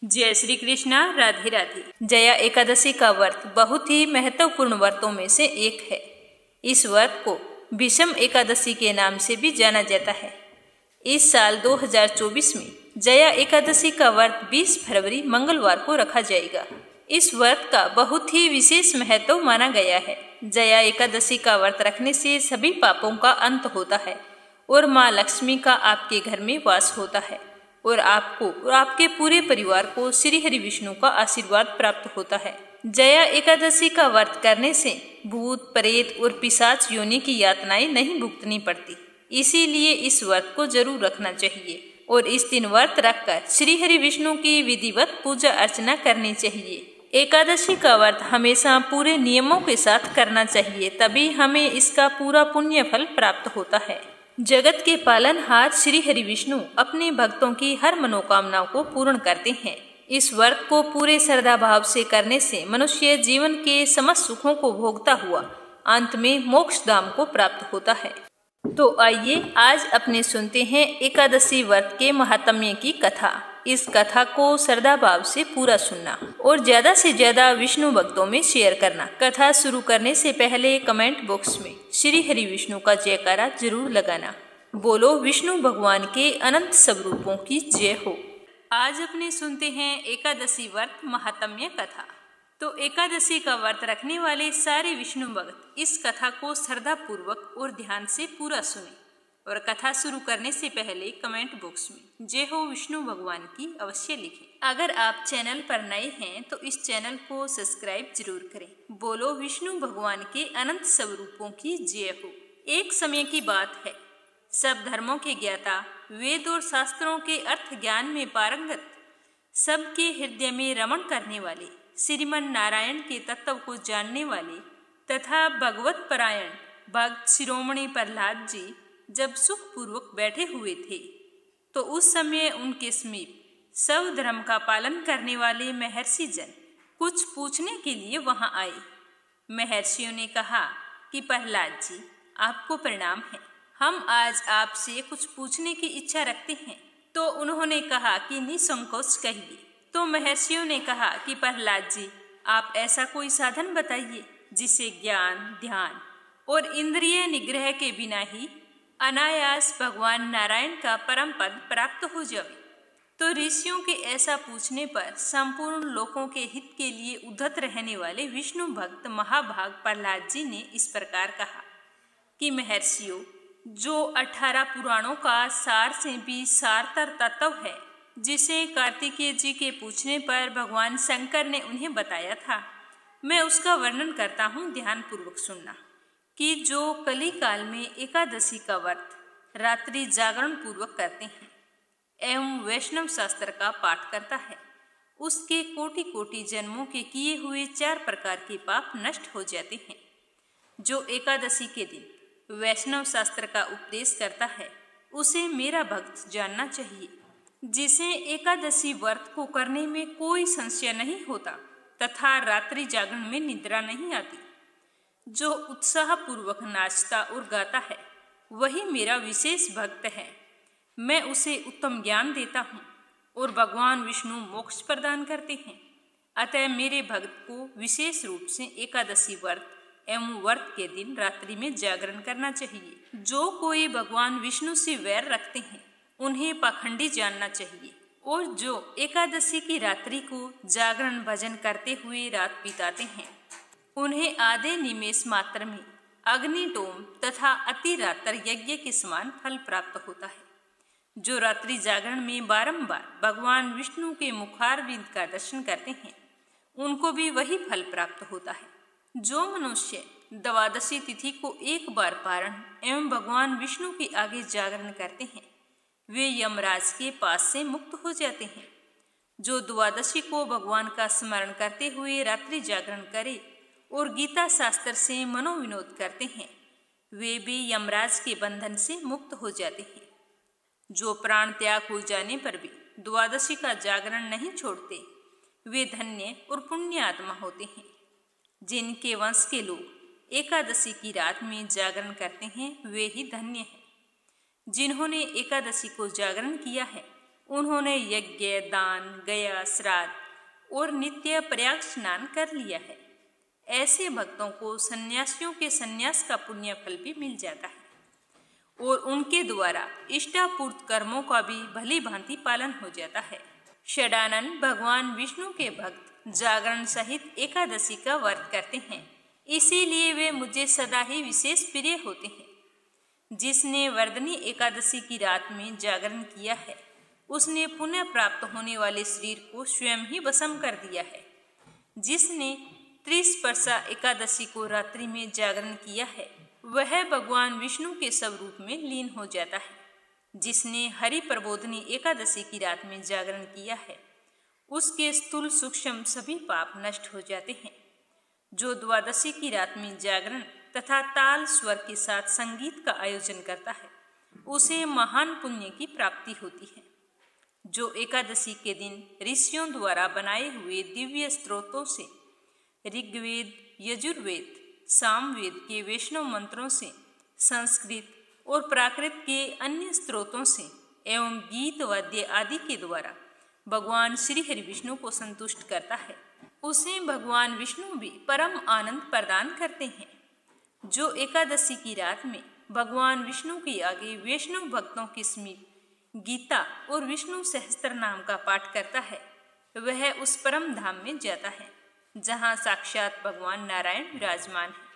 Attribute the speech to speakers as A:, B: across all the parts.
A: जय श्री कृष्णा। राधे राधे। जया एकादशी का व्रत बहुत ही महत्वपूर्ण व्रतों में से एक है। इस व्रत को विषम एकादशी के नाम से भी जाना जाता है। इस साल 2024 में जया एकादशी का व्रत 20 फरवरी मंगलवार को रखा जाएगा। इस व्रत का बहुत ही विशेष महत्व माना गया है। जया एकादशी का व्रत रखने से सभी पापों का अंत होता है और माँ लक्ष्मी का आपके घर में वास होता है और आपको और आपके पूरे परिवार को श्री हरि विष्णु का आशीर्वाद प्राप्त होता है। जया एकादशी का व्रत करने से भूत प्रेत और पिशाच योनि की यातनाएं नहीं भुगतनी पड़ती। इसीलिए इस व्रत को जरूर रखना चाहिए और इस दिन व्रत रखकर श्री हरि विष्णु की विधिवत पूजा अर्चना करनी चाहिए। एकादशी का व्रत हमेशा पूरे नियमों के साथ करना चाहिए, तभी हमें इसका पूरा पुण्य फल प्राप्त होता है। जगत के पालनहार श्री हरि विष्णु अपने भक्तों की हर मनोकामनाओं को पूर्ण करते हैं। इस व्रत को पूरे श्रद्धा भाव से करने से मनुष्य जीवन के समस्त सुखों को भोगता हुआ अंत में मोक्ष धाम को प्राप्त होता है। तो आइए आज अपने सुनते हैं एकादशी व्रत के महात्म्य की कथा। इस कथा को श्रद्धा भाव से पूरा सुनना और ज्यादा से ज्यादा विष्णु भक्तों में शेयर करना। कथा शुरू करने से पहले कमेंट बॉक्स में श्री हरि विष्णु का जयकारा जरूर लगाना। बोलो विष्णु भगवान के अनंत सब रूपों की जय हो। आज अपने सुनते हैं एकादशी व्रत महात्म्य कथा। तो एकादशी का व्रत रखने वाले सारे विष्णु भक्त इस कथा को श्रद्धा पूर्वक और ध्यान से पूरा सुने और कथा शुरू करने से पहले कमेंट बॉक्स में जय हो विष्णु भगवान की अवश्य लिखें। अगर आप चैनल पर नए हैं तो इस चैनल को सब्सक्राइब जरूर करें। बोलो विष्णु भगवान के अनंत सब रूपों की जय हो। एक समय की बात है, सब धर्मों के ज्ञाता, वेद और शास्त्रों के अर्थ ज्ञान में पारंगत, सबके हृदय में रमण करने वाले, श्रीमन नारायण के तत्व को जानने वाले तथा भगवत परायण भक्त शिरोमणि प्रहलाद जी जब सुखपूर्वक बैठे हुए थे तो उस समय उनके समीप सब धर्म का पालन करने वाले महर्षि जन कुछ पूछने के लिए वहां आए। महर्षियों ने कहा कि प्रहलाद जी, आपको प्रणाम है, हम आज आपसे कुछ पूछने की इच्छा रखते हैं। तो उन्होंने कहा कि निसंकोच कहिए। तो महर्षियों ने कहा कि प्रहलाद जी, आप ऐसा कोई साधन बताइए जिससे ज्ञान, ध्यान और इंद्रिय निग्रह के बिना ही अनायास भगवान नारायण का परम पद प्राप्त हो जाए। तो ऋषियों के ऐसा पूछने पर संपूर्ण लोकों के हित के लिए उद्धत रहने वाले विष्णु भक्त महाभाग प्रहलाद जी ने इस प्रकार कहा कि महर्षियों, जो 18 पुराणों का सार से भी सारतर तत्व है, जिसे कार्तिकेय जी के पूछने पर भगवान शंकर ने उन्हें बताया था, मैं उसका वर्णन करता हूँ, ध्यान पूर्वक सुनना। कि जो कली काल में एकादशी का व्रत रात्रि जागरण पूर्वक करते हैं एवं वैष्णव शास्त्र का पाठ करता है, उसके कोटि कोटि जन्मों के किए हुए 4 प्रकार के पाप नष्ट हो जाते हैं। जो एकादशी के दिन वैष्णव शास्त्र का उपदेश करता है, उसे मेरा भक्त जानना चाहिए। जिसे एकादशी व्रत को करने में कोई संशय नहीं होता तथा रात्रि जागरण में निद्रा नहीं आती, जो उत्साह पूर्वक नाचता और गाता है, वही मेरा विशेष भक्त है। मैं उसे उत्तम ज्ञान देता हूँ और भगवान विष्णु मोक्ष प्रदान करते हैं। अतः मेरे भक्त को विशेष रूप से एकादशी व्रत एवं व्रत के दिन रात्रि में जागरण करना चाहिए। जो कोई भगवान विष्णु से वैर रखते हैं, उन्हें पाखंडी जानना चाहिए और जो एकादशी की रात्रि को जागरण भजन करते हुए रात बिताते हैं, उन्हें आधे निमेष मात्र में अग्निटोम तथा अतिरात्र यज्ञ के समान फल प्राप्त होता है। जो रात्रि जागरण में बारंबार भगवान विष्णु के मुखारविंद का दर्शन करते हैं, उनको भी वही फल प्राप्त होता है। जो मनुष्य द्वादशी तिथि को एक बार पारण एवं भगवान विष्णु के आगे जागरण करते हैं, वे यमराज के पास से मुक्त हो जाते हैं। जो द्वादशी को भगवान का स्मरण करते हुए रात्रि जागरण करे और गीता शास्त्र से मनोविनोद करते हैं, वे भी यमराज के बंधन से मुक्त हो जाते हैं। जो प्राण त्याग हो जाने पर भी द्वादशी का जागरण नहीं छोड़ते, वे धन्य और पुण्य आत्मा होते हैं। जिनके वंश के लोग एकादशी की रात में जागरण करते हैं, वे ही धन्य हैं। जिन्होंने एकादशी को जागरण किया है, उन्होंने यज्ञ, दान, गया, श्राद्ध और नित्य प्रयाग स्नान कर लिया है। ऐसे भक्तों को सन्यासियों के सन्यास का पुण्य फल भी मिल जाता है और उनके द्वारा इष्टापूर्त कर्मों का भी भली भांति पालन हो जाता है। षडानन भगवान विष्णु के भक्त जागरण सहित एकादशी का व्रत करते हैं, इसीलिए वे मुझे सदा ही विशेष प्रिय होते हैं। जिसने वर्धनी एकादशी की रात में जागरण किया है, उसने पुनः प्राप्त होने वाले शरीर को स्वयं ही भस्म कर दिया है। जिसने त्रिस्पर्शा एकादशी को रात्रि में जागरण किया है, वह भगवान विष्णु के स्वरूप में लीन हो जाता है। जिसने हरि प्रबोधनी एकादशी की रात में जागरण किया है, उसके स्थूल सूक्ष्म सभी पाप नष्ट हो जाते हैं। जो द्वादशी की रात में जागरण तथा ताल स्वर के साथ संगीत का आयोजन करता है, उसे महान पुण्य की प्राप्ति होती है। जो एकादशी के दिन ऋषियों द्वारा बनाए हुए दिव्य स्त्रोतों से, ऋग्वेद, यजुर्वेद, सामवेद के वैष्णव मंत्रों से, संस्कृत और प्राकृत के अन्य स्त्रोतों से एवं गीत वाद्य आदि के द्वारा भगवान श्री हरि विष्णु को संतुष्ट करता है, उसे भगवान विष्णु भी परम आनंद प्रदान करते हैं। जो एकादशी की रात में भगवान विष्णु के आगे वैष्णव भक्तों के समीप गीता और विष्णु सहस्त्र नाम का पाठ करता है, वह उस परम धाम में जाता है जहाँ साक्षात भगवान नारायण विराजमान है।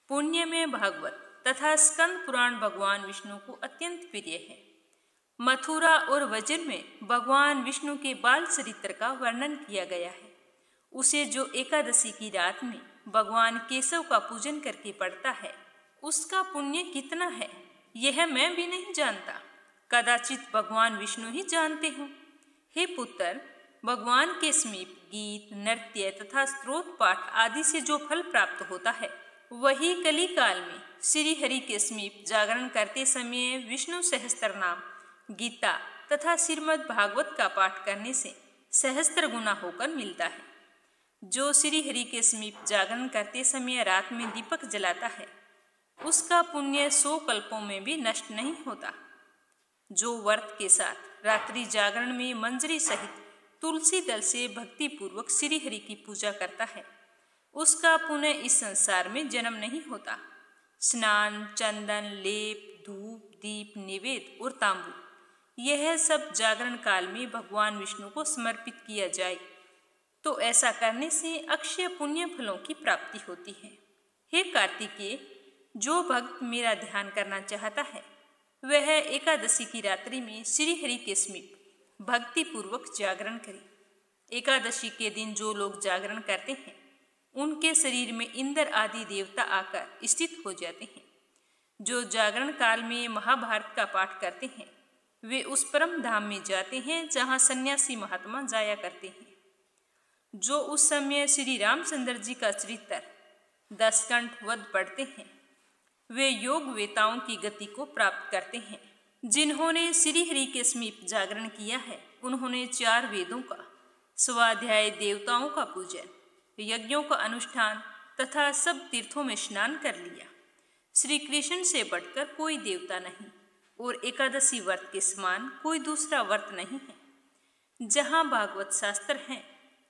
A: पुण्य में भागवत तथा स्कंद पुराण भगवान विष्णु को अत्यंत प्रिय है। मथुरा और वज्र में भगवान विष्णु के बाल चरित्र का वर्णन किया गया है। उसे जो एकादशी की रात में भगवान केशव का पूजन करके पढ़ता है, उसका पुण्य कितना है यह मैं भी नहीं जानता, कदाचित भगवान विष्णु ही जानते हों। हे पुत्र, भगवान के समीप गीत, नृत्य तथा स्तोत्र पाठ आदि से जो फल प्राप्त होता है, वही कली काल में श्री हरि के समीप जागरण करते समय विष्णु सहस्त्र नाम, गीता तथा श्रीमद् भागवत का पाठ करने से सहस्त्र गुना होकर मिलता है। जो श्री हरि के समीप जागरण करते समय रात में दीपक जलाता है, उसका पुण्य 100 कल्पों में भी नष्ट नहीं होता। जो व्रत के साथ रात्रि जागरण में मंजरी सहित तुलसी दल से भक्ति पूर्वक श्री हरि की पूजा करता है, उसका पुनः इस संसार में जन्म नहीं होता। स्नान, चंदन, लेप, धूप, दीप, निवेद और तांबूल, यह सब जागरण काल में भगवान विष्णु को समर्पित किया जाए तो ऐसा करने से अक्षय पुण्य फलों की प्राप्ति होती है। हे कार्तिकेय, जो भक्त मेरा ध्यान करना चाहता है, वह एकादशी की रात्रि में श्री हरि के समीप भक्ति पूर्वक जागरण करे। एकादशी के दिन जो लोग जागरण करते हैं, उनके शरीर में इंद्र आदि देवता आकर स्थित हो जाते हैं। जो जागरण काल में महाभारत का पाठ करते हैं, वे उस परम धाम में जाते हैं जहाँ सन्यासी महात्मा जाया करते हैं। जो उस समय श्री रामचंद्र जी का चरित्र 10 कंठ वध पढ़ते हैं, वे योग वेताओं की गति को प्राप्त करते हैं। जिन्होंने श्री हरि के समीप जागरण किया है, उन्होंने 4 वेदों का स्वाध्याय, देवताओं का पूजन, यज्ञों का अनुष्ठान तथा सब तीर्थों में स्नान कर लिया। श्री कृष्ण से बढ़कर कोई देवता नहीं और एकादशी व्रत के समान कोई दूसरा व्रत नहीं है। जहाँ भागवत शास्त्र हैं,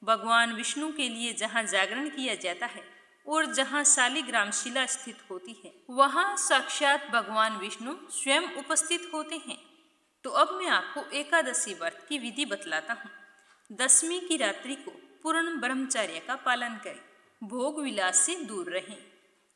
A: भगवान विष्णु के लिए जहाँ जागरण किया जाता है और जहाँ शालिग्राम शिला स्थित होती है, वहाँ साक्षात भगवान विष्णु स्वयं उपस्थित होते हैं। तो अब मैं आपको एकादशी व्रत की विधि बतलाता हूँ। दशमी की रात्रि को पूर्ण ब्रह्मचर्य का पालन करें, भोग विलास से दूर रहें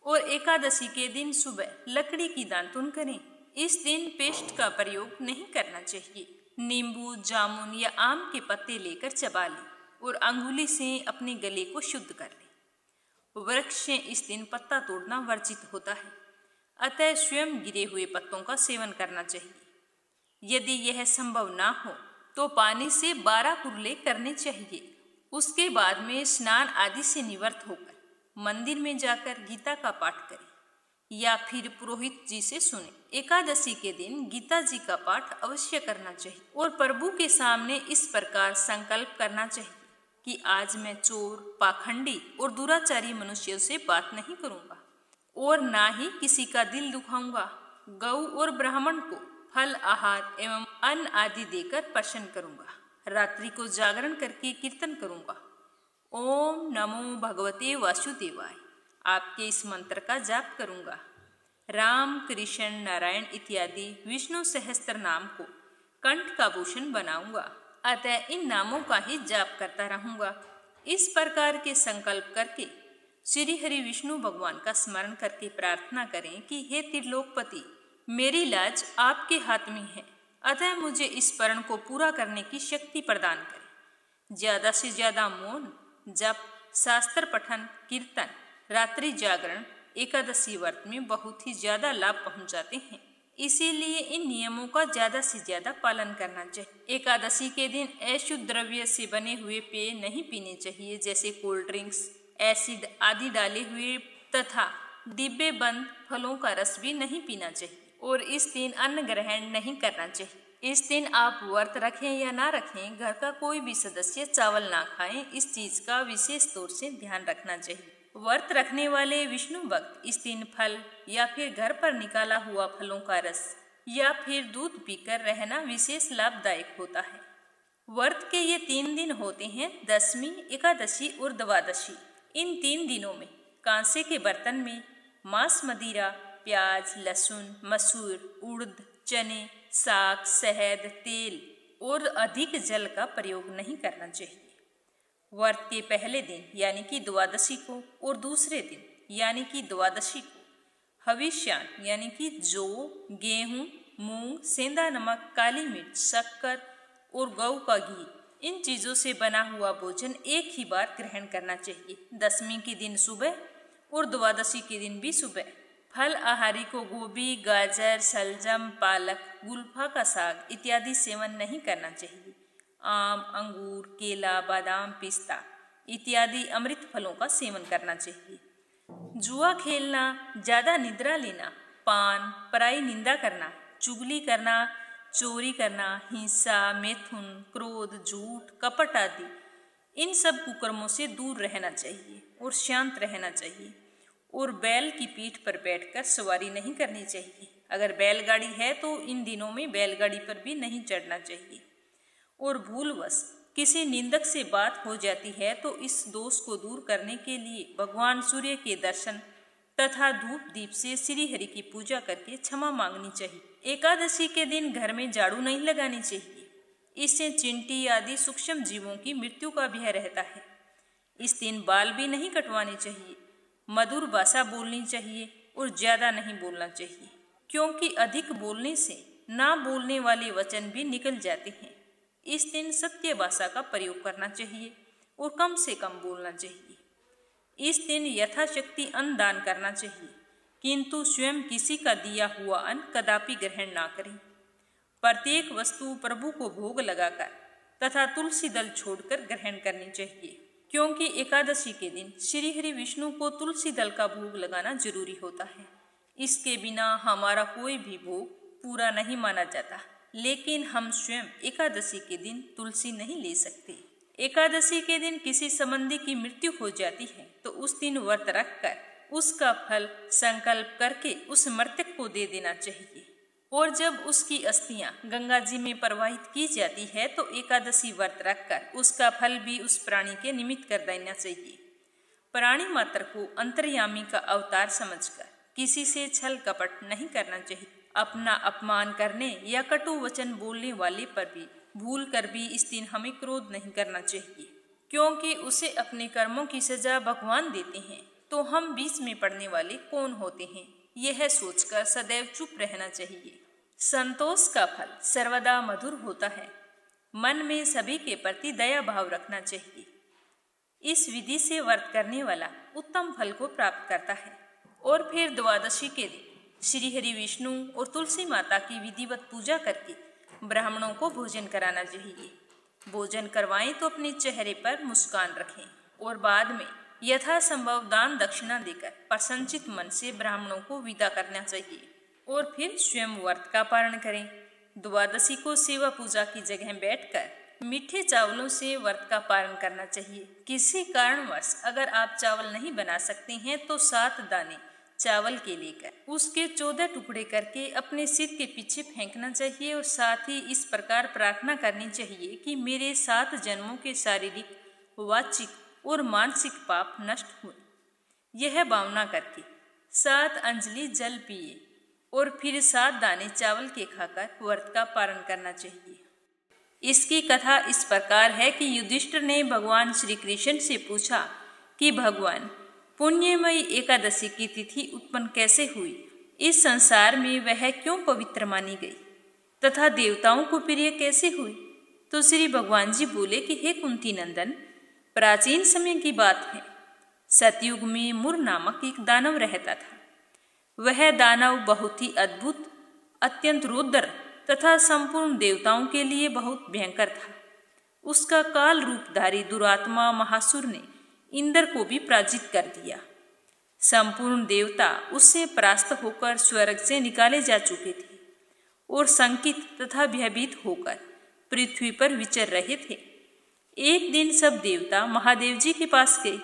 A: और एकादशी के दिन सुबह लकड़ी की दातुन करें। इस दिन पेस्ट का प्रयोग नहीं करना चाहिए। नींबू, जामुन या आम के पत्ते लेकर चबा लें और अंगुली से अपने गले को शुद्ध कर लें। वृक्ष से इस दिन पत्ता तोड़ना वर्जित होता है, अतः स्वयं गिरे हुए पत्तों का सेवन करना चाहिए। यदि यह संभव ना हो तो पानी से 12 कुरले करने चाहिए। उसके बाद में स्नान आदि से निवृत्त होकर मंदिर में जाकर गीता का पाठ करें या फिर पुरोहित जी से सुने। एकादशी के दिन गीता जी का पाठ अवश्य करना चाहिए और प्रभु के सामने इस प्रकार संकल्प करना चाहिए कि आज मैं चोर, पाखंडी और दुराचारी मनुष्यों से बात नहीं करूंगा और ना ही किसी का दिल दुखाऊंगा। गौ और ब्राह्मण को फल, आहार एवं अन्न आदि देकर प्रसन्न करूंगा। रात्रि को जागरण करके कीर्तन करूंगा। ओम नमो भगवते वासुदेवाय, आपके इस मंत्र का जाप करूंगा। राम, कृष्ण, नारायण इत्यादि विष्णु सहस्त्र नाम को कंठ का भूषण बनाऊंगा। अतः इन नामों का ही जाप करता रहूंगा। इस प्रकार के संकल्प करके श्री हरि विष्णु भगवान का स्मरण करके प्रार्थना करें कि हे त्रिलोकपति, मेरी लाज आपके हाथ में है, अतः मुझे इस प्रण को पूरा करने की शक्ति प्रदान करें। ज्यादा से ज्यादा मौन, जप, शास्त्र पठन, कीर्तन, रात्रि जागरण एकादशी व्रत में बहुत ही ज्यादा लाभ पहुंचाते हैं। इसीलिए इन नियमों का ज्यादा से ज्यादा पालन करना चाहिए। एकादशी के दिन अशुद्ध द्रव्य से बने हुए पेय नहीं पीने चाहिए, जैसे कोल्ड ड्रिंक्स, एसिड आदि डाले हुए तथा डिब्बे बंद फलों का रस भी नहीं पीना चाहिए। और इस दिन अन्न ग्रहण नहीं करना चाहिए। इस दिन आप व्रत रखें या ना रखें, घर का कोई भी सदस्य चावल ना खाएं, इस चीज का विशेष तौर से ध्यान रखना चाहिए। व्रत रखने वाले विष्णु भक्त इस दिन फल या फिर घर पर निकाला हुआ फलों का रस या फिर दूध पीकर रहना विशेष लाभदायक होता है। व्रत के ये 3 दिन होते हैं, दशमी, एकादशी और द्वादशी। इन 3 दिनों में कांसे के बर्तन में मांस, मदिरा, प्याज, लहसुन, मसूर, उड़द, चने, साग, शहद, तेल और अधिक जल का प्रयोग नहीं करना चाहिए। व्रत के पहले दिन यानी कि द्वादशी को और दूसरे दिन यानी कि द्वादशी को हविष्यान्न यानी कि जौ, गेहूं, मूंग, सेंधा नमक, काली मिर्च, शक्कर और गऊ का घी, इन चीजों से बना हुआ भोजन एक ही बार ग्रहण करना चाहिए। दशमी के दिन सुबह और द्वादशी के दिन भी सुबह। फल आहारी को गोभी, गाजर, शलजम, पालक, गुलफा का साग इत्यादि सेवन नहीं करना चाहिए। आम, अंगूर, केला, बादाम, पिस्ता इत्यादि अमृत फलों का सेवन करना चाहिए। जुआ खेलना, ज्यादा निद्रा लेना, पान, पराई निंदा करना, चुगली करना, चोरी करना, हिंसा, मैथुन, क्रोध, झूठ, कपट आदि इन सब कुकर्मों से दूर रहना चाहिए और शांत रहना चाहिए। और बैल की पीठ पर बैठकर सवारी नहीं करनी चाहिए। अगर बैलगाड़ी है तो इन दिनों में बैलगाड़ी पर भी नहीं चढ़ना चाहिए। और भूलवश किसी निंदक से बात हो जाती है तो इस दोष को दूर करने के लिए भगवान सूर्य के दर्शन तथा धूप दीप से श्री हरि की पूजा करके क्षमा मांगनी चाहिए। एकादशी के दिन घर में झाड़ू नहीं लगानी चाहिए, इससे चींटी आदि सूक्ष्म जीवों की मृत्यु का भय रहता है। इस दिन बाल भी नहीं कटवाने चाहिए, मधुर भाषा बोलनी चाहिए और ज्यादा नहीं बोलना चाहिए, क्योंकि अधिक बोलने से ना बोलने वाले वचन भी निकल जाते हैं। इस दिन सत्य भाषा का प्रयोग करना चाहिए और कम से कम बोलना चाहिए। इस दिन यथाशक्ति अन्न दान करना चाहिए, किंतु स्वयं किसी का दिया हुआ अन्न कदापि ग्रहण ना करें। प्रत्येक वस्तु प्रभु को भोग लगाकर तथा तुलसी दल छोड़कर ग्रहण करनी चाहिए, क्योंकि एकादशी के दिन श्री हरि विष्णु को तुलसी दल का भोग लगाना जरूरी होता है। इसके बिना हमारा कोई भी भोग पूरा नहीं माना जाता। लेकिन हम स्वयं एकादशी के दिन तुलसी नहीं ले सकते। एकादशी के दिन किसी संबंधी की मृत्यु हो जाती है तो उस दिन व्रत रखकर उसका फल संकल्प करके उस मृतक को दे देना चाहिए। और जब उसकी अस्थियां गंगा जी में प्रवाहित की जाती है तो एकादशी व्रत रखकर उसका फल भी उस प्राणी के निमित्त कर देना चाहिए। प्राणी मात्र को अंतर्यामी का अवतार समझकर किसी से छल कपट नहीं करना चाहिए। अपना अपमान करने या कटु वचन बोलने वाले पर भी भूल कर भी इस दिन हमें क्रोध नहीं करना चाहिए, क्योंकि उसे अपने कर्मों की सजा भगवान देते हैं, तो हम बीच में पड़ने वाले कौन होते हैं, यह सोचकर सदैव चुप रहना चाहिए। संतोष का फल सर्वदा मधुर होता है। मन में सभी के प्रति दया भाव रखना चाहिए। इस विधि से व्रत करने वाला उत्तम फल को प्राप्त करता है। और फिर द्वादशी के दिन श्री हरि विष्णु और तुलसी माता की विधिवत पूजा करके ब्राह्मणों को भोजन कराना चाहिए। भोजन करवाएं तो अपने चेहरे पर मुस्कान रखें और बाद में यथासंभव दान दक्षिणा देकर प्रसन्नचित मन से ब्राह्मणों को विदा करना चाहिए और फिर स्वयं व्रत का पारण करें। द्वादशी को सेवा पूजा की जगह बैठकर मीठे चावलों से व्रत का पारण करना चाहिए। किसी कारणवश अगर आप चावल नहीं बना सकते हैं तो 7 दाने चावल के लेकर उसके 14 टुकड़े करके अपने सिर के पीछे फेंकना चाहिए और साथ ही इस प्रकार प्रार्थना करनी चाहिए कि मेरे 7 जन्मों के शारीरिक, वाचिक और मानसिक पाप नष्ट हुए। यह भावना करके 7 अंजलि जल पिए और फिर 7 दाने चावल के खाकर व्रत का पारण करना चाहिए। इसकी कथा इस प्रकार है कि युधिष्ठिर ने भगवान श्री कृष्ण से पूछा कि भगवान, पुण्यमयी एकादशी की तिथि उत्पन्न कैसे हुई, इस संसार में वह क्यों पवित्र मानी गई तथा देवताओं को प्रिय कैसे हुई। तो श्री भगवान जी बोले कि हे कुंती नंदन, प्राचीन समय की बात है। सतयुग में मुर नामक एक दानव रहता था। वह दानव बहुत ही अद्भुत, अत्यंत रौद्र तथा संपूर्ण देवताओं के लिए बहुत भयंकर था। उसका काल रूपधारी दुरात्मा महासुर ने इंद्र को भी पराजित कर दिया। संपूर्ण देवता उससे परास्त होकर स्वर्ग से निकाले जा चुके थे और शंकित तथा भयभीत होकर पृथ्वी पर विचर रहे थे। एक दिन सब देवता महादेव जी के पास गए।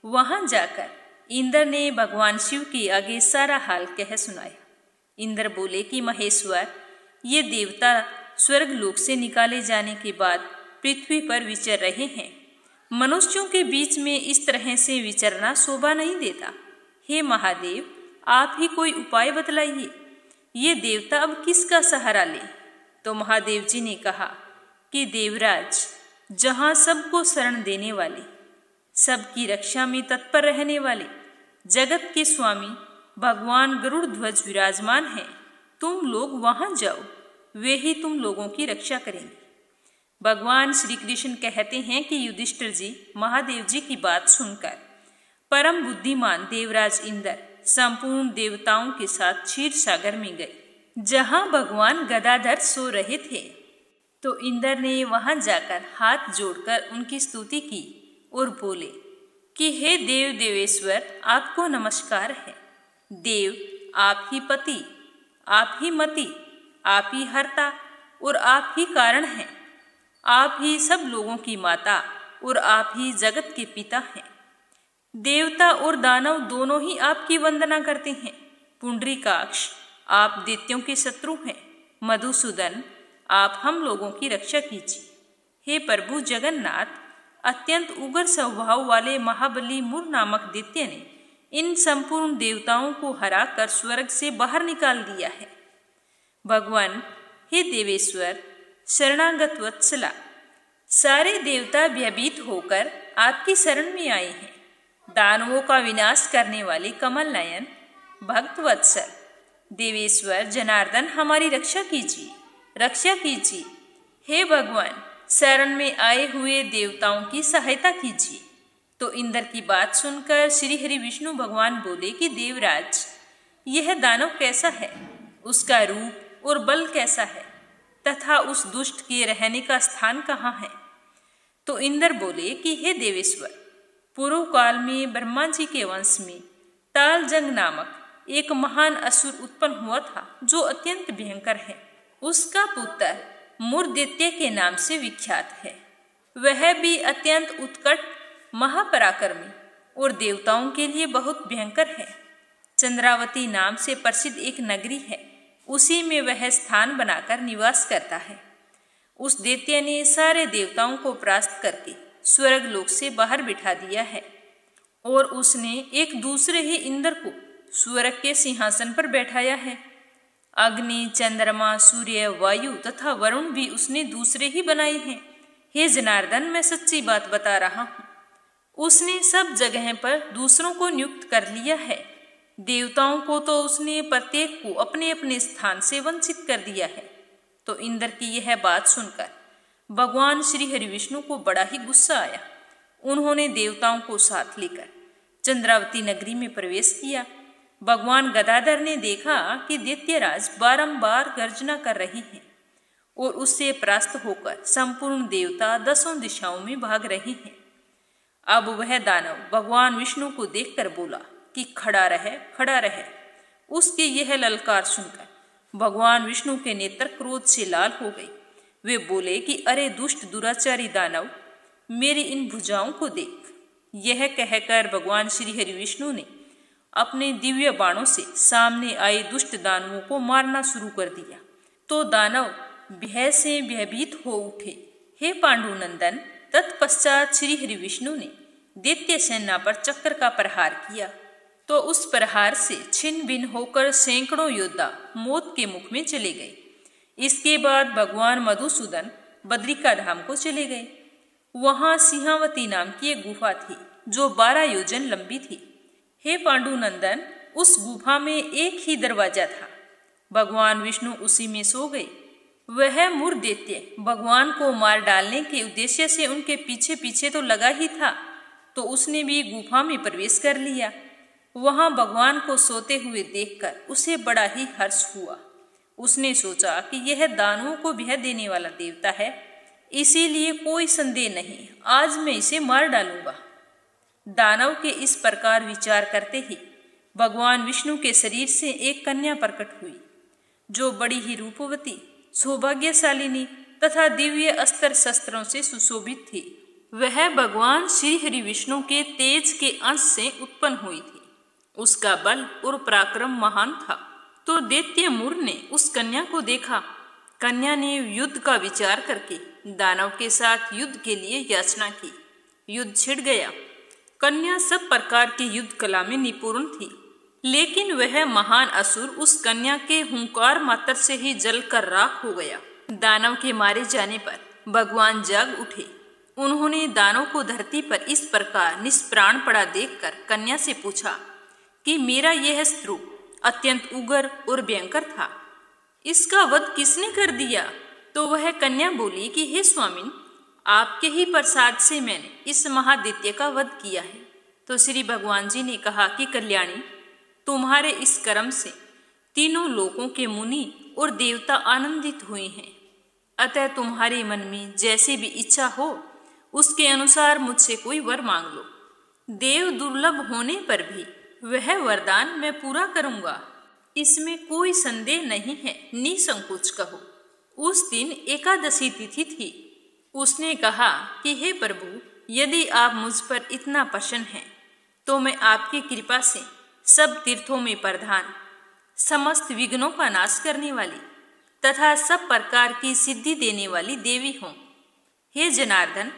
A: वहां जाकर इंद्र ने भगवान शिव के आगे सारा हाल कह सुनाया। इंद्र बोले कि महेश्वर, ये देवता स्वर्ग लोक से निकाले जाने के बाद पृथ्वी पर विचर रहे हैं। मनुष्यों के बीच में इस तरह से विचरना शोभा नहीं देता। हे महादेव, आप ही कोई उपाय बतलाइए, ये देवता अब किसका सहारा ले। तो महादेव जी ने कहा कि देवराज, जहाँ सबको शरण देने वाले, सबकी रक्षा में तत्पर रहने वाले जगत के स्वामी भगवान गरुड़ ध्वज विराजमान हैं। तुम लोग वहां जाओ, वे ही तुम लोगों की रक्षा करेंगे। भगवान श्री कृष्ण कहते हैं कि युधिष्ठिर जी महादेव जी की बात सुनकर परम बुद्धिमान देवराज इंद्र संपूर्ण देवताओं के साथ क्षीर सागर में गए, जहां भगवान गदाधर सो रहे थे। तो इंद्र ने वहां जाकर हाथ जोड़कर उनकी स्तुति की और बोले कि हे देव देवेश्वर, आपको नमस्कार है। देव, आप ही पति, आप ही मति, आप ही हर्ता और आप ही कारण हैं। आप ही सब लोगों की माता और आप ही जगत के पिता हैं। देवता और दानव दोनों ही आपकी वंदना करते हैं। पुंडरीकाक्ष, आप दैत्यों के शत्रु हैं। मधुसूदन, आप हम लोगों की रक्षा कीजिए। हे प्रभु जगन्नाथ, अत्यंत उग्र स्वभाव वाले महाबली मुर नामक दैत्य ने इन संपूर्ण देवताओं को हराकर स्वर्ग से बाहर निकाल दिया है। भगवान, हे देवेश्वर, शरणागत वत्सला, सारे देवता भयभीत होकर आपकी शरण में आए हैं। दानवों का विनाश करने वाले कमल नयन भक्त वत्सल देवेश्वर जनार्दन, हमारी रक्षा कीजिए, रक्षा कीजिए। हे भगवान, शरण में आए हुए देवताओं की सहायता कीजिए। तो इंद्र की बात सुनकर श्री हरि विष्णु भगवान बोले कि देवराज, यह दानव कैसा है, उसका रूप और बल कैसा है तथा उस दुष्ट के रहने का स्थान कहाँ है। तो इंद्र बोले कि हे देवेश्वर, पूर्व काल में ब्रह्मा जी के वंश में तालजंग नामक एक महान असुर उत्पन्न हुआ था, जो अत्यंत भयंकर है। उसका पुत्र मुरदैत्य के नाम से विख्यात है। वह भी अत्यंत उत्कट, महापराक्रमी और देवताओं के लिए बहुत भयंकर है। चंद्रावती नाम से प्रसिद्ध एक नगरी है, उसी में वह स्थान बनाकर निवास करता है। उस दैत्य ने सारे देवताओं को परास्त करके स्वर्ग लोक से बाहर बिठा दिया है और उसने एक दूसरे ही इंद्र को स्वर्ग के सिंहासन पर बैठाया है। अग्नि, चंद्रमा, सूर्य, वायु तथा वरुण भी उसने दूसरे ही बनाए हैं। हे जनार्दन, मैं सच्ची बात बता रहा हूँ। उसने सब जगह पर दूसरों को नियुक्त कर लिया है। देवताओं को तो उसने प्रत्येक को अपने अपने स्थान से वंचित कर दिया है। तो इंद्र की यह बात सुनकर भगवान श्री हरि विष्णु को बड़ा ही गुस्सा आया। उन्होंने देवताओं को साथ लेकर चंद्रावती नगरी में प्रवेश किया। भगवान गदाधर ने देखा कि दैत्यराज बारंबार गर्जना कर रही हैं और उससे परास्त होकर संपूर्ण देवता 10 दिशाओं में भाग रहे हैं। अब वह दानव भगवान विष्णु को देखकर बोला कि खड़ा रहे, खड़ा रहे। उसके यह ललकार सुनकर भगवान विष्णु के नेत्र क्रोध से लाल हो गए। वे बोले कि अरे दुष्ट दुराचारी दानव, मेरी इन भुजाओं को देख। यह कहकर भगवान श्री हरि विष्णु ने अपने दिव्य बाणों से सामने आए दुष्ट दानवों को मारना शुरू कर दिया तो दानव भय से भयभीत हो उठे। हे पांडुनंदन, तत्पश्चात श्री हरि विष्णु ने दैत्य सेना पर चक्र का प्रहार किया तो उस प्रहार से छिन्न भिन्न होकर सैकड़ों योद्धा मौत के मुख में चले गए। इसके बाद भगवान मधुसूदन बद्रिका धाम को चले गए। वहां सिंहावती नाम की एक गुफा थी जो 12 योजन लंबी थी। हे पांडुनंदन, उस गुफा में एक ही दरवाजा था। भगवान विष्णु उसी में सो गए। वह मूर्ख दैत्य भगवान को मार डालने के उद्देश्य से उनके पीछे पीछे तो लगा ही था, तो उसने भी गुफा में प्रवेश कर लिया। वहां भगवान को सोते हुए देखकर उसे बड़ा ही हर्ष हुआ। उसने सोचा कि यह दानवों को भय देने वाला देवता है, इसीलिए कोई संदेह नहीं, आज मैं इसे मार डालूंगा। दानव के इस प्रकार विचार करते ही भगवान विष्णु के शरीर से एक कन्या प्रकट हुई जो बड़ी ही रूपवती, सौभाग्यशालिनी तथा दिव्य अस्त्र शस्त्रों से सुशोभित थी। वह भगवान श्री हरि विष्णु के तेज के अंश से उत्पन्न हुई थी। उसका बल और पराक्रम महान था। तो दैत्य मूर ने उस कन्या को देखा। कन्या ने युद्ध का विचार करके दानव के साथ युद्ध के लिए याचना की। युद्ध छिड़ गया। कन्या सब प्रकार की युद्ध कला में निपुण थी, लेकिन वह महान असुर उस कन्या के हुंकार मात्र से ही जलकर राख हो गया। दानव के मारे जाने पर भगवान जाग उठे। उन्होंने दानव को धरती पर इस प्रकार निष्प्राण पड़ा देखकर कन्या से पूछा कि मेरा यह शत्रु अत्यंत उग्र और भयंकर था, इसका वध किसने कर दिया? तो वह कन्या बोली कि हे स्वामिन, आपके ही प्रसाद से मैंने इस महादैत्य का वध किया है। तो श्री भगवान जी ने कहा कि कल्याणी, तुम्हारे इस कर्म से तीनों लोकों के मुनि और देवता आनंदित हुए हैं। अतः तुम्हारे मन में जैसी भी इच्छा हो उसके अनुसार मुझसे कोई वर मांग लो। देव दुर्लभ होने पर भी वह वरदान मैं पूरा करूंगा, इसमें कोई संदेह नहीं है, निसंकोच कहो। उस दिन एकादशी तिथि थी। उसने कहा कि हे प्रभु, यदि आप मुझ पर इतना प्रसन्न हैं तो मैं आपकी कृपा से सब तीर्थों में प्रधान, समस्त विघ्नों का नाश करने वाली तथा सब प्रकार की सिद्धि देने वाली देवी हूँ। हे जनार्दन,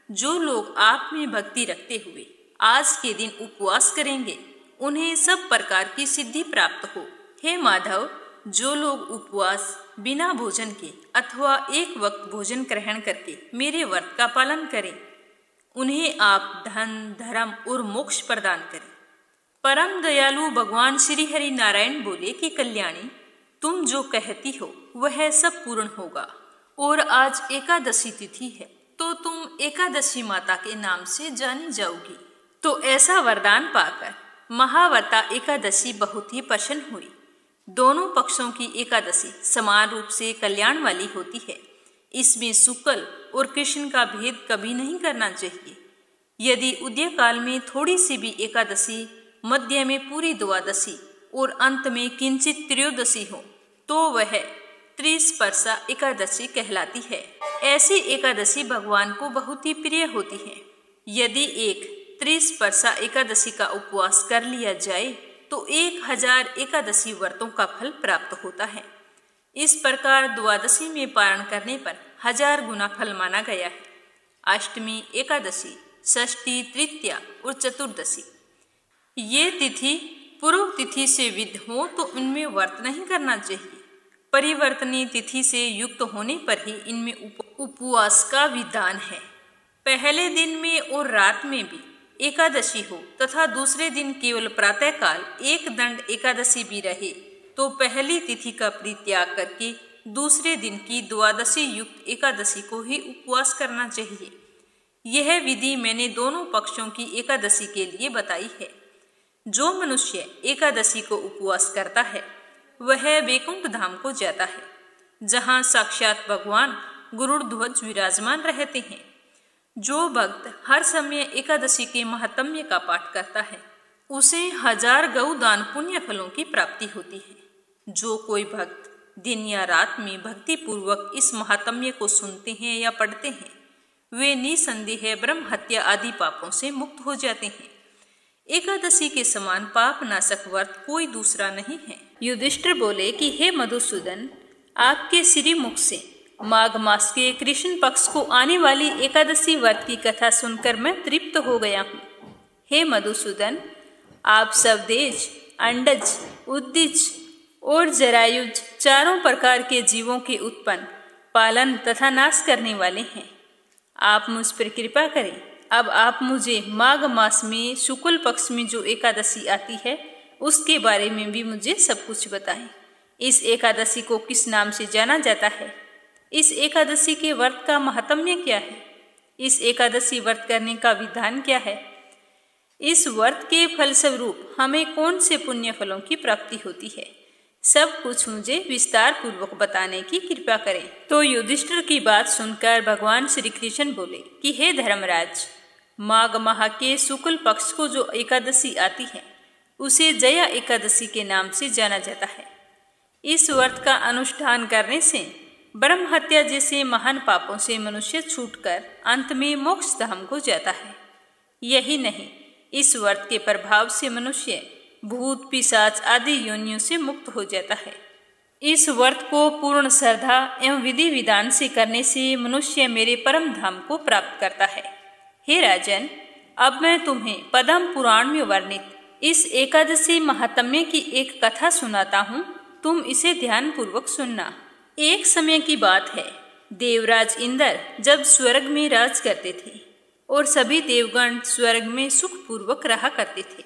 A: जो लोग आप में भक्ति रखते हुए आज के दिन उपवास करेंगे उन्हें सब प्रकार की सिद्धि प्राप्त हो। हे माधव, जो लोग उपवास बिना भोजन के अथवा एक वक्त भोजन ग्रहण करके मेरे व्रत का पालन करें, उन्हें आप धन, धर्म और मोक्ष प्रदान करें। परम दयालु भगवान श्री हरि नारायण बोले कि कल्याणी, तुम जो कहती हो वह सब पूर्ण होगा। और आज एकादशी तिथि है तो तुम एकादशी माता के नाम से जानी जाओगी। तो ऐसा वरदान पाकर महाव्रता एकादशी बहुत ही प्रसन्न हुई। दोनों पक्षों की एकादशी समान रूप से कल्याण वाली होती है। इसमें शुक्ल और कृष्ण का भेद कभी नहीं करना चाहिए। यदि उदय काल में थोड़ी सी भी एकादशी, मध्य में पूरी द्वादशी और अंत में किंचित त्रयोदशी हो तो वह त्रिस्पर्शा एकादशी कहलाती है। ऐसी एकादशी भगवान को बहुत ही प्रिय होती है। यदि एक त्रिस्पर्शा एकादशी का उपवास कर लिया जाए तो 1000 एकादशी व्रतों का फल प्राप्त होता है। इस प्रकार द्वादशी में पारण करने पर 1000 गुना फल माना गया है। अष्टमी, एकादशी, षष्ठी, तृतीया और चतुर्दशी ये तिथि पूर्व तिथि से विद्ध हो तो इनमें व्रत नहीं करना चाहिए। परिवर्तनीय तिथि से युक्त होने पर ही इनमें उपवास का विधान है। पहले दिन में और रात में भी एकादशी हो तथा दूसरे दिन केवल प्रातःकाल एक दंड एकादशी भी रहे तो पहली तिथि का परित्याग करके दूसरे दिन की द्वादशी युक्त एकादशी को ही उपवास करना चाहिए। यह विधि मैंने दोनों पक्षों की एकादशी के लिए बताई है। जो मनुष्य एकादशी को उपवास करता है वह वैकुंठ धाम को जाता है, जहाँ साक्षात भगवान गरुड़ विराजमान रहते हैं। जो भक्त हर समय एकादशी के महात्म्य का पाठ करता है उसे 1000 गौ दान पुण्य फलों की प्राप्ति होती है। जो कोई भक्त दिन या रात में भक्ति पूर्वक इस महात्म्य को सुनते हैं या पढ़ते हैं वे निसंदेह ब्रह्म हत्या आदि पापों से मुक्त हो जाते हैं। एकादशी के समान पाप नाशक व्रत कोई दूसरा नहीं है। युधिष्ठिर बोले कि हे मधुसूदन, आपके श्रीमुख से माघ मास के कृष्ण पक्ष को आने वाली एकादशी व्रत की कथा सुनकर मैं तृप्त हो गया हूँ। हे मधुसूदन, आप स्वदेज, अंडज, उद्दिज और जरायुज चारों प्रकार के जीवों के उत्पन्न, पालन तथा नाश करने वाले हैं। आप मुझ पर कृपा करें। अब आप मुझे माघ मास में शुक्ल पक्ष में जो एकादशी आती है उसके बारे में भी मुझे सब कुछ बताएं। इस एकादशी को किस नाम से जाना जाता है? इस एकादशी के व्रत का महात्म्य क्या है? इस एकादशी व्रत करने का विधान क्या है? इस व्रत के फलस्वरूप हमें कौन से पुण्य फलों की प्राप्ति होती है? सब कुछ मुझे विस्तार पूर्वक बताने की कृपा करें। तो युधिष्ठिर की बात सुनकर भगवान श्री कृष्ण बोले कि हे धर्मराज, माघ माह के शुक्ल पक्ष को जो एकादशी आती है उसे जया एकादशी के नाम से जाना जाता है। इस व्रत का अनुष्ठान करने से ब्रह्म हत्या जैसे महान पापों से मनुष्य छूटकर अंत में मोक्ष धाम को जाता है। यही नहीं, इस व्रत के प्रभाव से मनुष्य भूत, पिशाच आदि योनियों से मुक्त हो जाता है। इस व्रत को पूर्ण श्रद्धा एवं विधि विधान से करने से मनुष्य मेरे परम धाम को प्राप्त करता है। हे राजन, अब मैं तुम्हें पद्म पुराण में वर्णित इस एकादशी महात्म्य की एक कथा सुनाता हूँ। तुम इसे ध्यान पूर्वक सुनना। एक समय की बात है, देवराज इंद्र जब स्वर्ग में राज करते थे और सभी देवगण स्वर्ग में सुखपूर्वक रहा करते थे।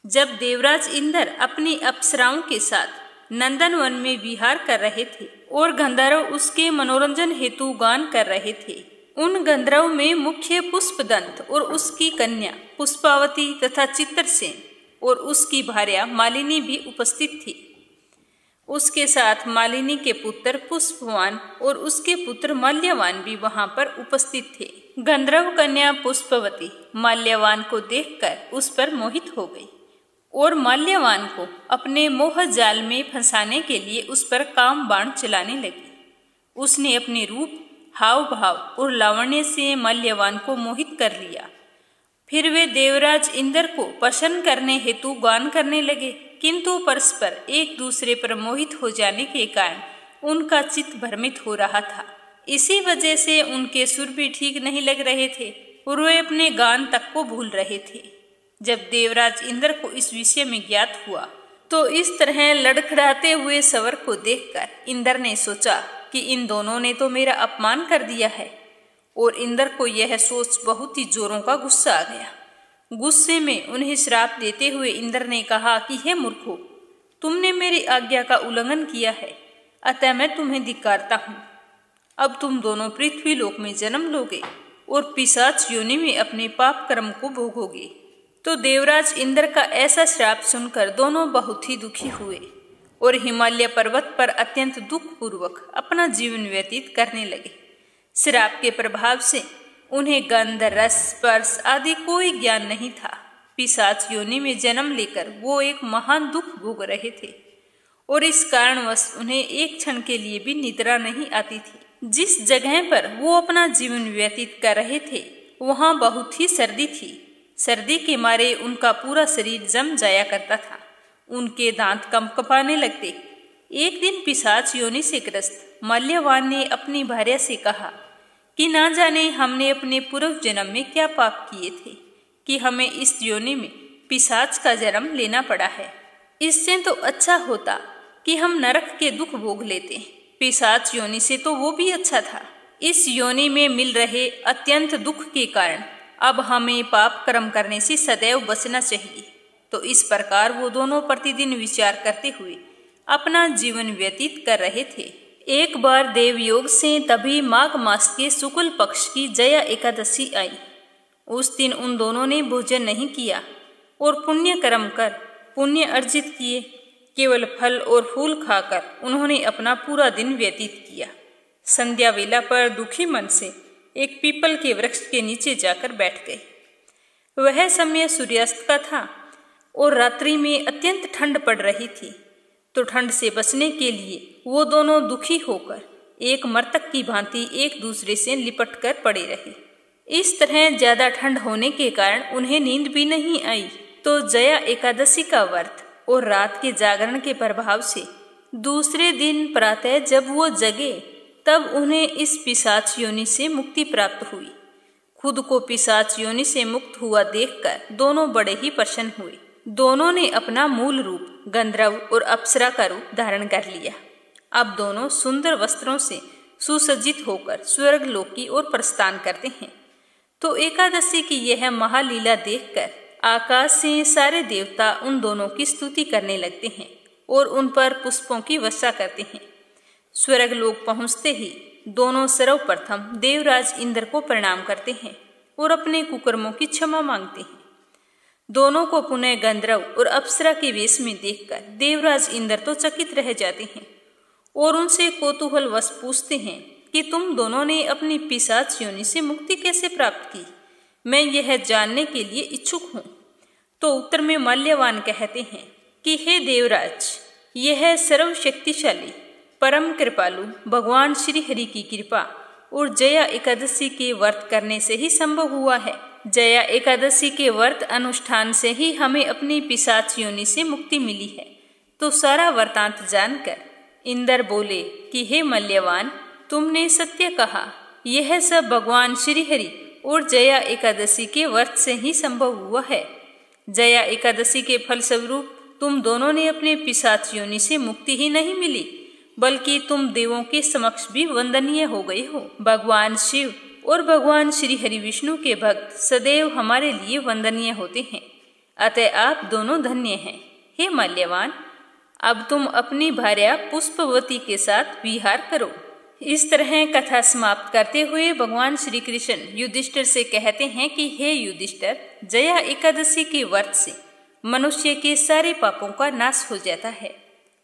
A: जब देवराज इंद्र अपनी अप्सराओं के साथ नंदनवन में विहार कर रहे थे और गंधर्व उसके मनोरंजन हेतु गान कर रहे थे, उन गंधर्व में मुख्य पुष्पदंत और उसकी कन्या पुष्पावती तथा चित्रसेन और उसकी भार्या मालिनी भी उपस्थित थी। उसके साथ मालिनी के पुत्र पुष्पवान और उसके पुत्र माल्यवान भी वहां पर उपस्थित थे। गंधर्व कन्या पुष्पवती माल्यवान को देखकर उस पर मोहित हो गई और माल्यवान को अपने मोह जाल में फंसाने के लिए उस पर काम बाण चलाने लगी। उसने अपने रूप, हाव भाव और लावण्य से माल्यवान को मोहित कर लिया। फिर वे देवराज इंद्र को प्रसन्न करने हेतु गान करने लगे, किंतु परस्पर एक दूसरे पर मोहित हो जाने के कारण उनका चित्त भ्रमित हो रहा था। इसी वजह से उनके सुर भी ठीक नहीं लग रहे थे और वे अपने गान तक को भूल रहे थे। जब देवराज इंद्र को इस विषय में ज्ञात हुआ तो इस तरह लड़खड़ाते हुए सवर को देखकर इंद्र ने सोचा कि इन दोनों ने तो मेरा अपमान कर दिया है, और इंद्र को यह सोच बहुत ही जोरों का गुस्सा आ गया। गुस्से में उन्हें श्राप देते हुए इंद्र ने कहा कि हे मूर्खों, तुमने मेरी आज्ञा का उल्लंघन किया है, अतः मैं तुम्हें धिक्कारता हूँ। अब तुम दोनों पृथ्वी लोक में जन्म लोगे और पिशाच योनि में अपने पाप कर्म को भोगोगे। तो देवराज इंद्र का ऐसा श्राप सुनकर दोनों बहुत ही दुखी हुए और हिमालय पर्वत पर अत्यंत दुख पूर्वक अपना जीवन व्यतीत करने लगे। श्राप के प्रभाव से उन्हें गंध, रस, स्पर्श आदि कोई ज्ञान नहीं था। पिशाच योनि में जन्म लेकर वो एक महान दुख भोग रहे थे और इस कारणवश उन्हें एक क्षण के लिए भी निद्रा नहीं आती थी। जिस जगह पर वो अपना जीवन व्यतीत कर रहे थे वहां बहुत ही सर्दी थी। सर्दी के मारे उनका पूरा शरीर जम जाया करता था। उनके दांत कंपकपाने लगते। एक दिन पिशाच योनि से ग्रस्त माल्यवान ने अपनी भार्या से कहा कि ना जाने हमने अपने पूर्व जन्म में क्या पाप किए थे कि हमें इस योनि में पिशाच का जन्म लेना पड़ा है। इससे तो अच्छा होता कि हम नरक के दुख भोग लेते। पिशाच योनि से तो वो भी अच्छा था। इस योनि में मिल रहे अत्यंत दुख के कारण अब हमें पाप कर्म करने से सदैव बचना चाहिए। तो इस प्रकार वो दोनों प्रतिदिन विचार करते हुए अपना जीवन व्यतीत कर रहे थे। एक बार देवयोग से तभी माघ मास के शुक्ल पक्ष की जया एकादशी आई। उस दिन उन दोनों ने भोजन नहीं किया और पुण्य कर्म कर पुण्य अर्जित किए। केवल फल और फूल खाकर उन्होंने अपना पूरा दिन व्यतीत किया। संध्या वेला पर दुखी मन से एक पीपल के वृक्ष के नीचे जाकर बैठ गए। वह समय सूर्यास्त का था और रात्रि में अत्यंत ठंड पड़ रही थी। तो ठंड से बचने के लिए वो दोनों दुखी होकर एक मृतक की भांति एक दूसरे से लिपट कर पड़े रहे। इस तरह ज्यादा ठंड होने के कारण उन्हें नींद भी नहीं आई। तो जया एकादशी का व्रत और रात के जागरण के प्रभाव से दूसरे दिन प्रातः जब वो जगे तब उन्हें इस पिशाच योनि से मुक्ति प्राप्त हुई। खुद को पिशाच योनि से मुक्त हुआ देखकर दोनों बड़े ही प्रसन्न हुए। दोनों ने अपना मूल रूप गंधर्व और अप्सरा का रूप धारण कर लिया। अब दोनों सुंदर वस्त्रों से सुसज्जित होकर स्वर्ग लोक की ओर प्रस्थान करते हैं। तो एकादशी की यह महालीला देखकर आकाश से सारे देवता उन दोनों की स्तुति करने लगते हैं और उन पर पुष्पों की वर्षा करते हैं। स्वर्ग लोक पहुंचते ही दोनों सर्वप्रथम देवराज इंद्र को प्रणाम करते हैं और अपने कुकर्मों की क्षमा मांगते हैं। दोनों को पुनः गंधर्व और अप्सरा के वेश में देखकर देवराज इंद्र तो चकित रह जाते हैं और उनसे कौतूहलवश पूछते हैं कि तुम दोनों ने अपनी पिशाच योनि से मुक्ति कैसे प्राप्त की, मैं यह जानने के लिए इच्छुक हूँ। तो उत्तर में मल्यवान कहते हैं कि हे देवराज, यह सर्वशक्तिशाली परम कृपालु भगवान श्री हरि की कृपा और जया एकादशी के व्रत करने से ही संभव हुआ है। जया एकादशी के व्रत अनुष्ठान से ही हमें अपनी पिशाच योनि से मुक्ति मिली है। तो सारा वृतांत जानकर इंद्र बोले कि हे मल्यवान, तुमने सत्य कहा, यह सब भगवान श्री हरि और जया एकादशी के व्रत से ही संभव हुआ है। जया एकादशी के फलस्वरूप तुम दोनों ने अपने पिशाच योनि से मुक्ति ही नहीं मिली, बल्कि तुम देवों के समक्ष भी वंदनीय हो गए हो। भगवान शिव और भगवान श्री हरि विष्णु के भक्त सदैव हमारे लिए वंदनीय होते हैं, अतः आप दोनों धन्य हैं। हे मल्यवान, अब तुम अपनी भार्या पुष्पवती के साथ विहार करो। इस तरह कथा समाप्त करते हुए भगवान श्री कृष्ण युधिष्ठिर से कहते हैं कि हे युधिष्ठिर, जया एकादशी के व्रत से मनुष्य के सारे पापों का नाश हो जाता है।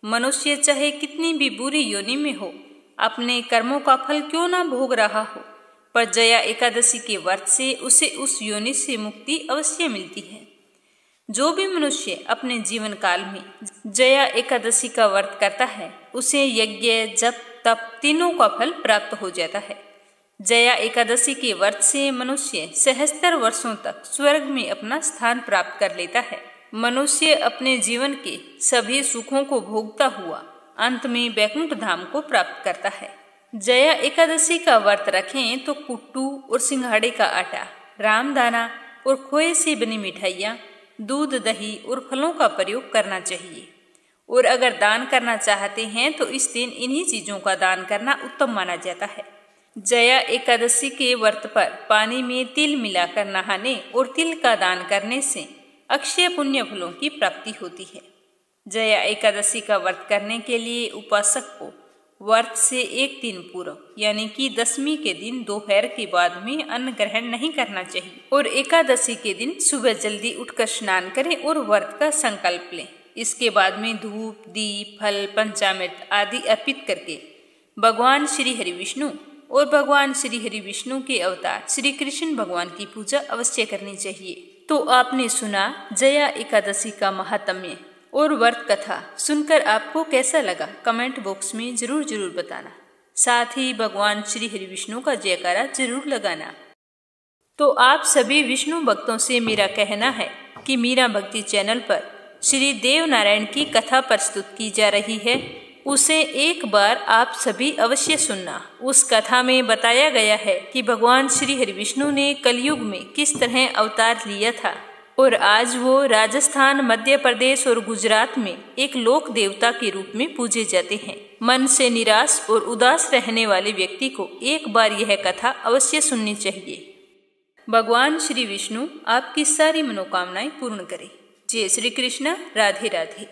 A: मनुष्य चाहे कितनी भी बुरी योनि में हो, अपने कर्मों का फल क्यों ना भोग रहा हो, पर जया एकादशी के व्रत से उसे उस योनि से मुक्ति अवश्य मिलती है। जो भी मनुष्य अपने जीवन काल में जया एकादशी का व्रत करता है, उसे यज्ञ, जप, तप तीनों का फल प्राप्त हो जाता है। जया एकादशी के व्रत से मनुष्य सहस्त्र वर्षों तक स्वर्ग में अपना स्थान प्राप्त कर लेता है। मनुष्य अपने जीवन के सभी सुखों को भोगता हुआ अंत में वैकुंठ धाम को प्राप्त करता है। जया एकादशी का व्रत रखें तो कुट्टू और सिंघाड़े का आटा, रामदाना और खोए से बनी मिठाइयाँ, दूध, दही और फलों का प्रयोग करना चाहिए। और अगर दान करना चाहते हैं तो इस दिन इन्हीं चीजों का दान करना उत्तम माना जाता है। जया एकादशी के व्रत पर पानी में तिल मिलाकर नहाने और तिल का दान करने से अक्षय पुण्य फलों की प्राप्ति होती है। जया एकादशी का व्रत करने के लिए उपासक को व्रत से एक दिन पूर्व यानी कि दशमी के दिन दोपहर के बाद में अन्न ग्रहण नहीं करना चाहिए और एकादशी के दिन सुबह जल्दी उठकर स्नान करें और व्रत का संकल्प लें। इसके बाद में धूप, दीप, फल, पंचामृत आदि अर्पित करके भगवान श्री हरि विष्णु और भगवान श्री हरि विष्णु के अवतार श्री कृष्ण भगवान की पूजा अवश्य करनी चाहिए। तो आपने सुना जया एकादशी का महात्म्य और व्रत कथा। सुनकर आपको कैसा लगा कमेंट बॉक्स में जरूर बताना। साथ ही भगवान श्री हरि विष्णु का जयकारा जरूर लगाना। तो आप सभी विष्णु भक्तों से मेरा कहना है कि मीरा भक्ति चैनल पर श्री देव नारायण की कथा प्रस्तुत की जा रही है, उसे एक बार आप सभी अवश्य सुनना। उस कथा में बताया गया है कि भगवान श्री हरि विष्णु ने कलयुग में किस तरह अवतार लिया था और आज वो राजस्थान, मध्य प्रदेश और गुजरात में एक लोक देवता के रूप में पूजे जाते हैं। मन से निराश और उदास रहने वाले व्यक्ति को एक बार यह कथा अवश्य सुननी चाहिए। भगवान श्री विष्णु आपकी सारी मनोकामनाएं पूर्ण करें। जय श्री कृष्ण। राधे राधे।